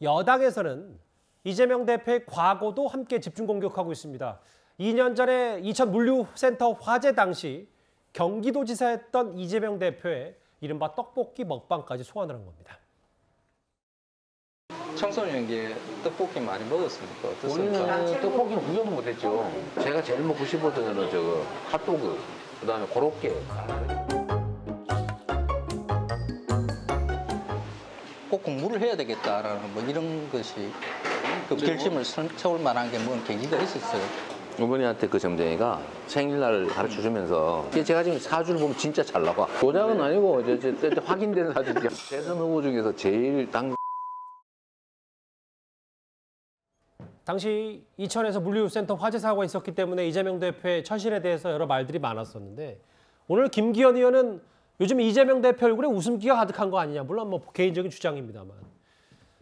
여당에서는 이재명 대표의 과거도 함께 집중 공격하고 있습니다. 2년 전에 이천 물류센터 화재 당시 경기도지사였던 이재명 대표의 이른바 떡볶이 먹방까지 소환을 한 겁니다. 청소년기에 떡볶이 많이 먹었습니까? 어떻습니까? 본인은 떡볶이는 구경도 못했죠. 제가 제일 먹고 싶었던 거는 저거 핫도그, 그다음에 고로케. 꼭 공부를 해야 되겠다라는 뭐 이런 것이 그 결심을 세울 만한 게 뭔 계기가 있었어요. 어머니한테 그 점쟁이가 생일날 가르쳐주면서 제가 지금 사주를 보면 진짜 잘 나와. 도장은 아니고 이제 확인된 사주죠. 대선 후보 중에서 제일 당시 이천에서 물류센터 화재 사고가 있었기 때문에 이재명 대표의 처신에 대해서 여러 말들이 많았었는데 오늘 김기현 의원은 요즘 이재명 대표 얼굴에 웃음기가 가득한 거 아니냐. 물론 뭐 개인적인 주장입니다만.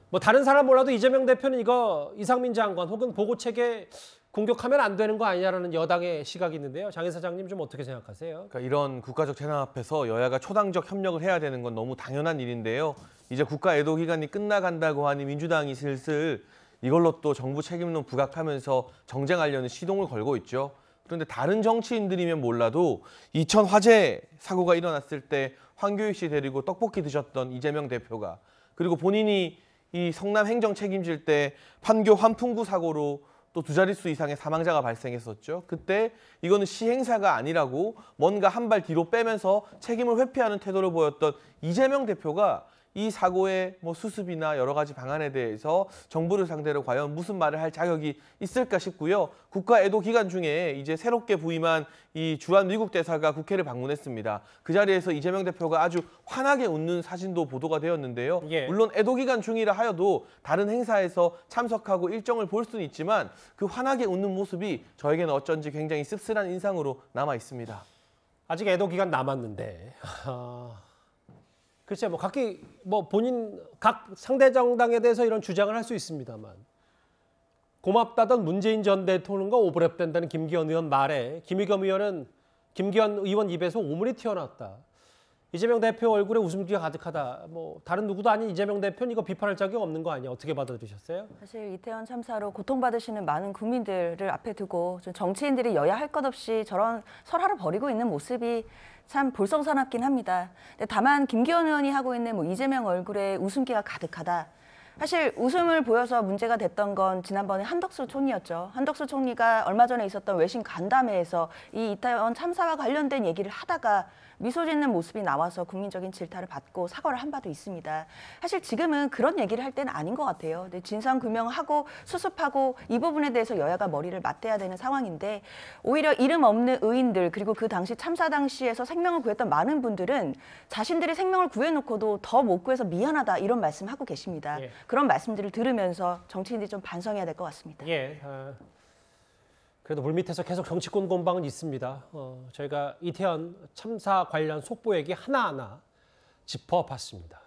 뭐 다른 사람 몰라도 이재명 대표는 이거 이상민 장관 혹은 보고체계 공격하면 안 되는 거 아니냐라는 여당의 시각이 있는데요. 장 이사장님 좀 어떻게 생각하세요? 그러니까 이런 국가적 재난 앞에서 여야가 초당적 협력을 해야 되는 건 너무 당연한 일인데요. 이제 국가 애도 기간이 끝나간다고 하니 민주당이 슬슬 이걸로 또 정부 책임론 부각하면서 정쟁하려는 시동을 걸고 있죠. 그런데 다른 정치인들이면 몰라도 이천 화재 사고가 일어났을 때 황교익 씨 데리고 떡볶이 드셨던 이재명 대표가 그리고 본인이 이 성남 행정 책임질 때 판교 환풍구 사고로 또 두 자릿수 이상의 사망자가 발생했었죠. 그때 이거는 시행사가 아니라고 뭔가 한 발 뒤로 빼면서 책임을 회피하는 태도를 보였던 이재명 대표가 이 사고의 뭐 수습이나 여러 가지 방안에 대해서 정부를 상대로 과연 무슨 말을 할 자격이 있을까 싶고요. 국가 애도 기간 중에 이제 새롭게 부임한 이 주한 미국 대사가 국회를 방문했습니다. 그 자리에서 이재명 대표가 아주 환하게 웃는 사진도 보도가 되었는데요. 물론 애도 기간 중이라 하여도 다른 행사에서 참석하고 일정을 볼 수는 있지만 그 환하게 웃는 모습이 저에게는 어쩐지 굉장히 씁쓸한 인상으로 남아 있습니다. 아직 애도 기간 남았는데. 글쎄 뭐 각기 뭐 본인 각 상대 정당에 대해서 이런 주장을 할 수 있습니다만 고맙다던 문재인 전 대통령과 오버랩된다는 김기현 의원 말에 김의겸 의원은 김기현 의원 입에서 오물이 튀어나왔다. 이재명 대표 얼굴에 웃음기가 가득하다. 뭐 다른 누구도 아닌 이재명 대표는 이거 비판할 자격 없는 거 아니야? 어떻게 받아들이셨어요? 사실 이태원 참사로 고통받으시는 많은 국민들을 앞에 두고 좀 정치인들이 여야 할 것 없이 저런 설화를 벌이고 있는 모습이 참 볼썽사납긴 합니다. 근데 다만 김기현 의원이 하고 있는 뭐 이재명 얼굴에 웃음기가 가득하다. 사실 웃음을 보여서 문제가 됐던 건 지난번에 한덕수 총리였죠. 한덕수 총리가 얼마 전에 있었던 외신 간담회에서 이 이태원 참사와 관련된 얘기를 하다가 미소 짓는 모습이 나와서 국민적인 질타를 받고 사과를 한 바도 있습니다. 사실 지금은 그런 얘기를 할 때는 아닌 것 같아요. 진상규명하고 수습하고 이 부분에 대해서 여야가 머리를 맞대야 되는 상황인데 오히려 이름 없는 의인들 그리고 그 당시 참사 당시에서 생명을 구했던 많은 분들은 자신들이 생명을 구해놓고도 더 못 구해서 미안하다 이런 말씀하고 계십니다. 그런 말씀들을 들으면서 정치인들이 좀 반성해야 될 것 같습니다. 그래도 물밑에서 계속 정치권 공방은 있습니다. 저희가 이태원 참사 관련 속보 얘기 하나하나 짚어봤습니다.